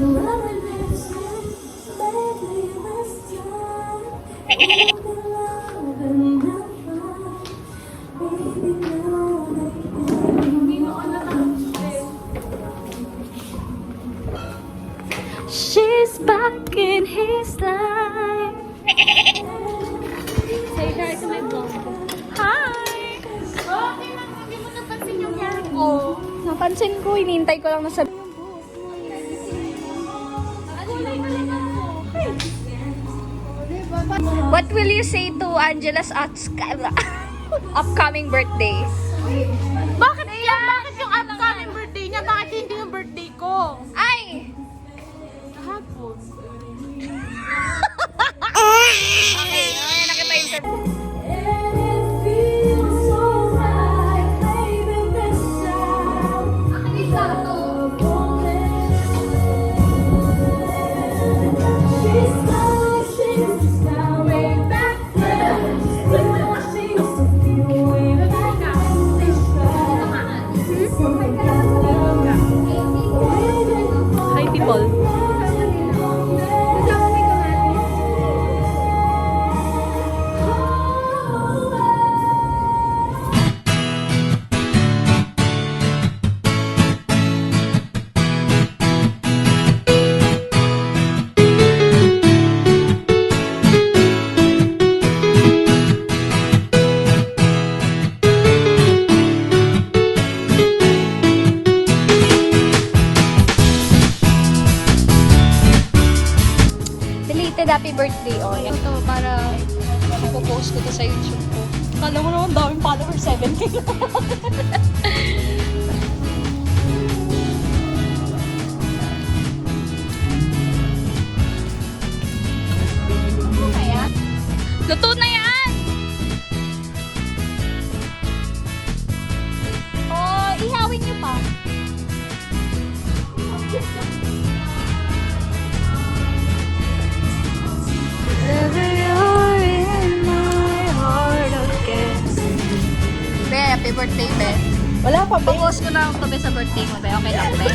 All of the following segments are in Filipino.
She's back in his life. Say hi to my vlog. Hi! Okay lang, hindi mo napansin yung hair ko. Napansin ko, hinihintay ko lang na sabi. What will you say to Angela's upcoming birthday? Bakit yan? Bakit yung upcoming birthday niya? Bakit hindi yung birthday ko? Ay! Kahapon. Okay, nakita yung interview. Hi, people. Happy birthday, oh. Ito, para ipopost ko to sa YouTube ko. Kala mo naman daming followers, 7K. Luto na yan! Oh, ihawin niyo pa. Be, happy birthday, Be. Wala pa, babe. Post ko na ang tabi sa birthday mo, Be. Okay lang, Be.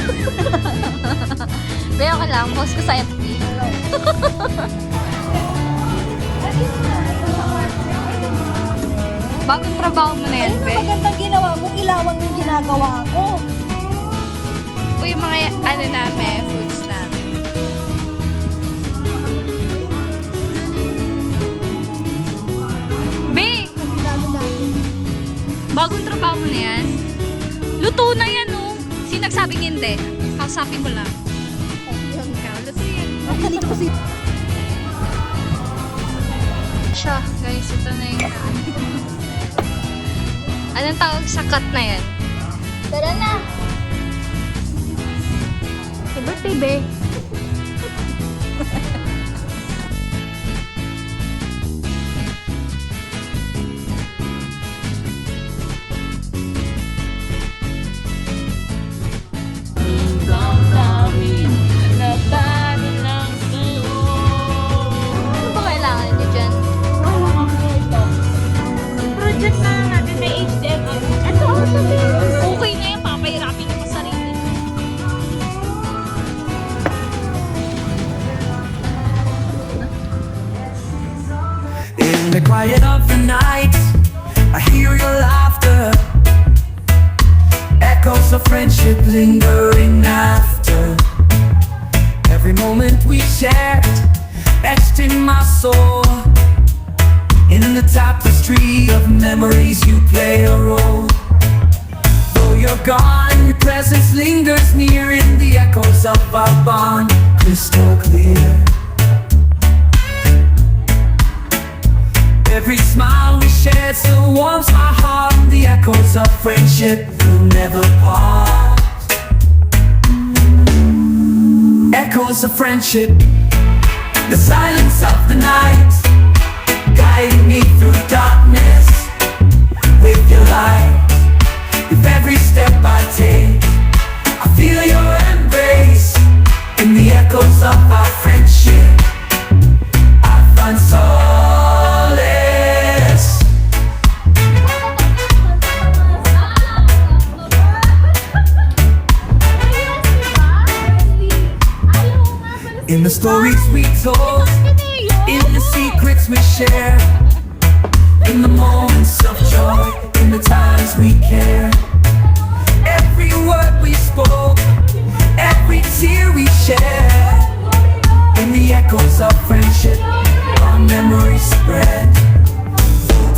Be, okay lang. Post ko sa FB. Bagong trabaho mo na yan, Ano Be. magandang ginawa mo? Ilawan yung ginagawa ko. Uy, mga ano namin, foods namin. Be! Bagong trabaho mo na yan? Luto na yan, oh. Sino nagsabing hindi? Kausapin mo lang. Yan ka, luto yan. Magaling ko si... Siya, guys, ito na yung anong tawag sa cut na yan? Tara na! Happy birthday, Be! Ano ba kailangan niyo dyan? Project na natin may HDMI. Ano? Okay na yan, papahirapin niyo sa sarili. In the quiet of the night, I hear your laughter. Echoes of friendship lingering after. Every moment we shared, etched in my soul. In the tapestry of memories you play a role. Though you're gone, your presence lingers near in the echoes of our bond, crystal clear. Every smile we shared still warms my heart. The echoes of friendship will never part. Echoes of friendship, the silence of the night, guiding me through darkness with your light. With every step I take, I feel your embrace. In the echoes of our friendship, I find solace. In the stories we told, in the secrets we share, in the moments of joy, in the times we care. Every word we spoke, every tear we shared, in the echoes of friendship, our memories spread.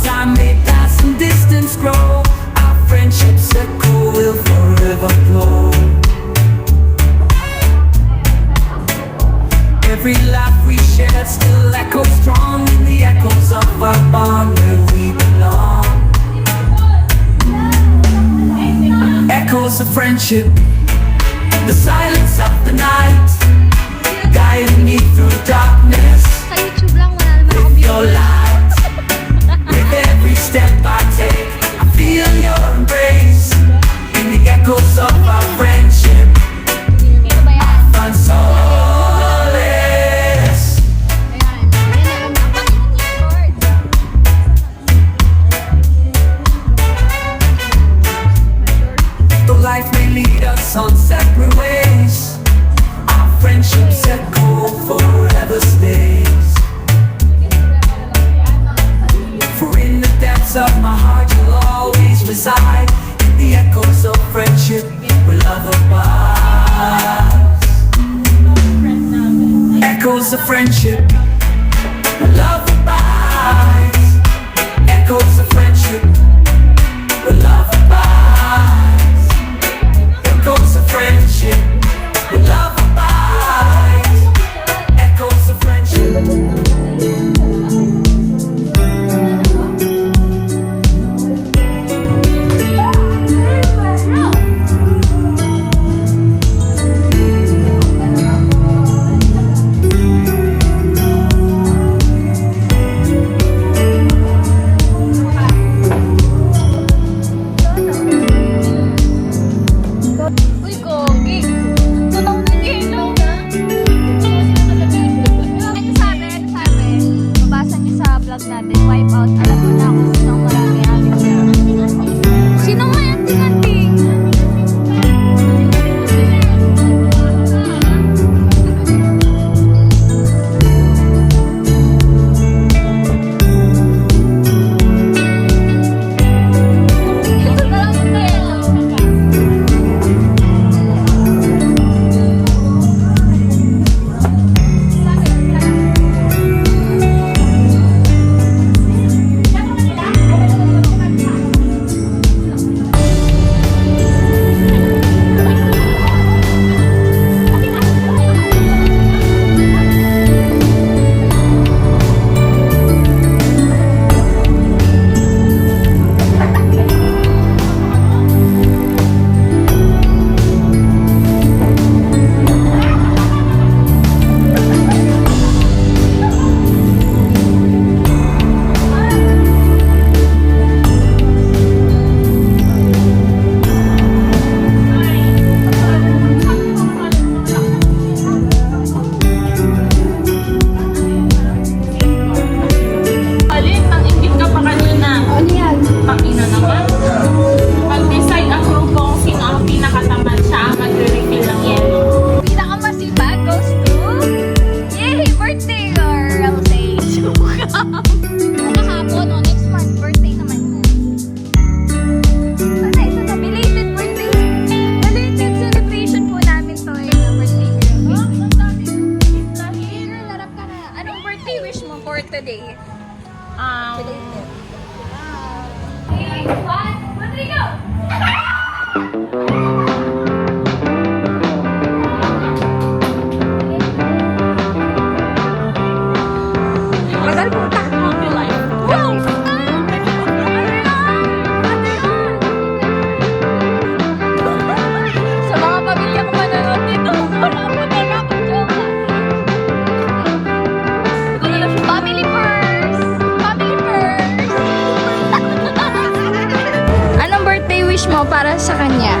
Time may pass and distance grow, our friendship's echo will forever glow. Every laugh we shared still echoes strong in the echoes of our bond where we belong. Echoes of friendship, the silence of the night, guiding me through darkness Sa YouTube lang, wala naman akong with view. your light. With every step I take, I feel your embrace. In the echoes of our friendship, Ito ba yan? find solace. Ayan. Ayan na lang ang Though life may lead us on separate ways, our friendship's echo forever stays. For in the depths of my heart you'll always reside, in the echoes of friendship where love abides. Echoes of friendship where love abides. Echoes of friendship where love abides. Echoes of friendship where love abides. Echoes of friendship. Uy, Gogi. Tunaw ng ilaw na. Ano sabi? Mabasa niyo sa vlog natin, wipe out. Alam mo na kung sino ang marami ating siya. Sino nga yung tinganting? Ito na lang yung yellow. Alin, nang-ingit ka pa kanina. Ano yan? Pakina naman. Pag-decide ang grupo kung sino ang pinakatamad, siya ang magre-refill ng yellow. Pinakamasipag goes to... Yay! Birthday girl! Say, kahapon o next month, birthday naman mo. Ano, ito na, belated birthday. Belated celebration po namin to eh, na birthday girl. Larap ka na. Anong birthday wish mo for today? Belated. One, two, three, go! Magal puta. Wow! Sa mga pamilya ko manonood dito, wala po na rapid joke. Family first! Family first! Anong birthday wish mo para sa kanya?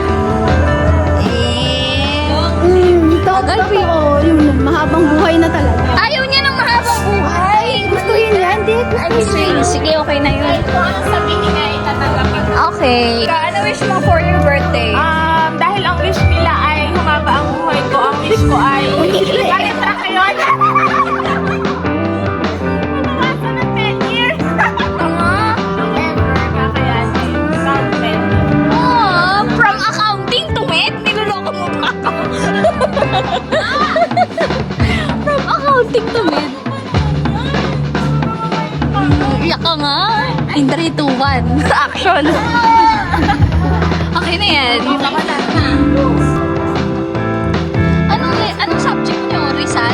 Totoo, yun, mahabang buhay na talaga. Ayaw niya ng mahabang buhay! Gusto yun yan, di? Sige, okay na yun. Kung anong sabihin niya, itatanggapin. Okay. Ano wish mo for your birthday? Dahil ang wish nila ay humaba ang buhay ko, ang wish ko ay... Bakit ra kayo? In 3, 2, 1. Action! Okay na yan. Anong subject nyo? Rizal?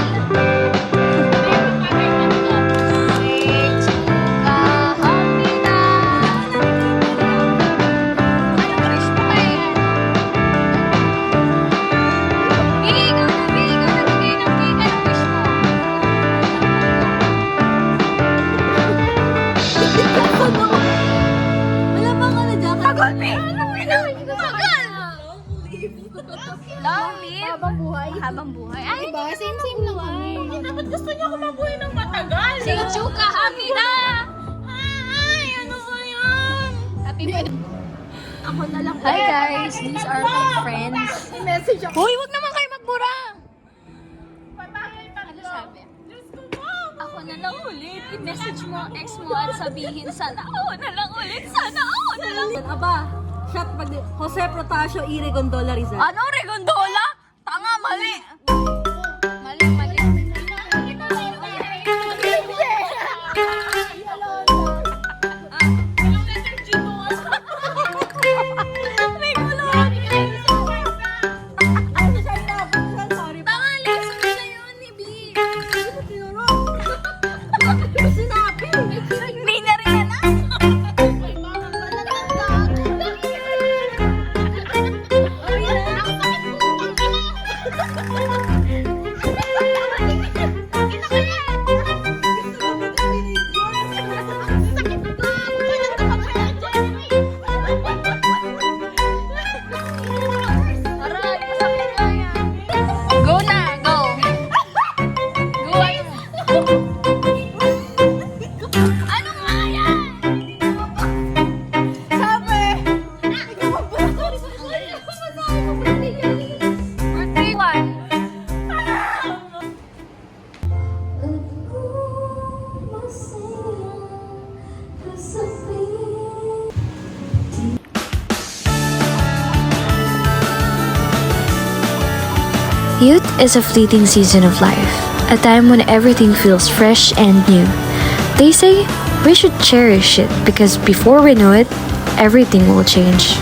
Long live. Habang buhay. Habang buhay. Ay, Diba? Same lang kami. Dapat gusto niya ako mabuhay ng matagal. Sing Chuka, happy na! Ay, ano ba yan? Happy birthday. Ako na lang. Hi guys, these are my friends. Message ako. Hoy, wag naman kayo magbura! Patay, Ano sabi? Diyos ko, ma'am. Ako na lang ulit. I-message mo ang ex mo at sabihin, sana ako na lang ulit. Sana ako na lang. Aba, shot pag Jose Protasio, Ire Gondola Rizal. Ano, Regondola? Tanga, mali. Mali, mali. May kulot. Tanga, lesson na yun ni B. Hindi na rin yan, ah. Aray, sakit lang yan. Go na, go. Go. Ano nga yan? Sabi! Birthday one. Youth is a fleeting season of life, a time when everything feels fresh and new. They say we should cherish it because before we know it, everything will change.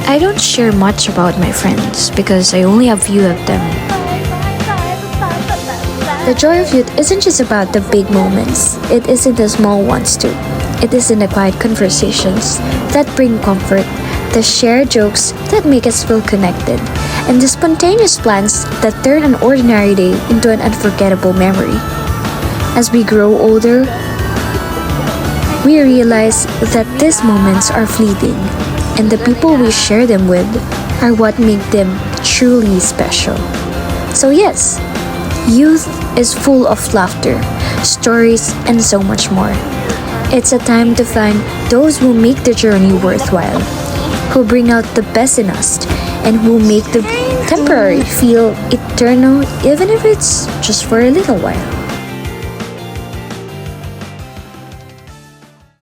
I don't share much about my friends because I only have few of them. The joy of youth isn't just about the big moments, it is in the small ones too. It is in the quiet conversations that bring comfort, the shared jokes that make us feel connected, and the spontaneous plans that turn an ordinary day into an unforgettable memory. As we grow older, we realize that these moments are fleeting, and the people we share them with are what make them truly special. So yes, youth is full of laughter, stories, and so much more. It's a time to find those who make the journey worthwhile, who bring out the best in us, and who make the temporary feel eternal even if it's just for a little while.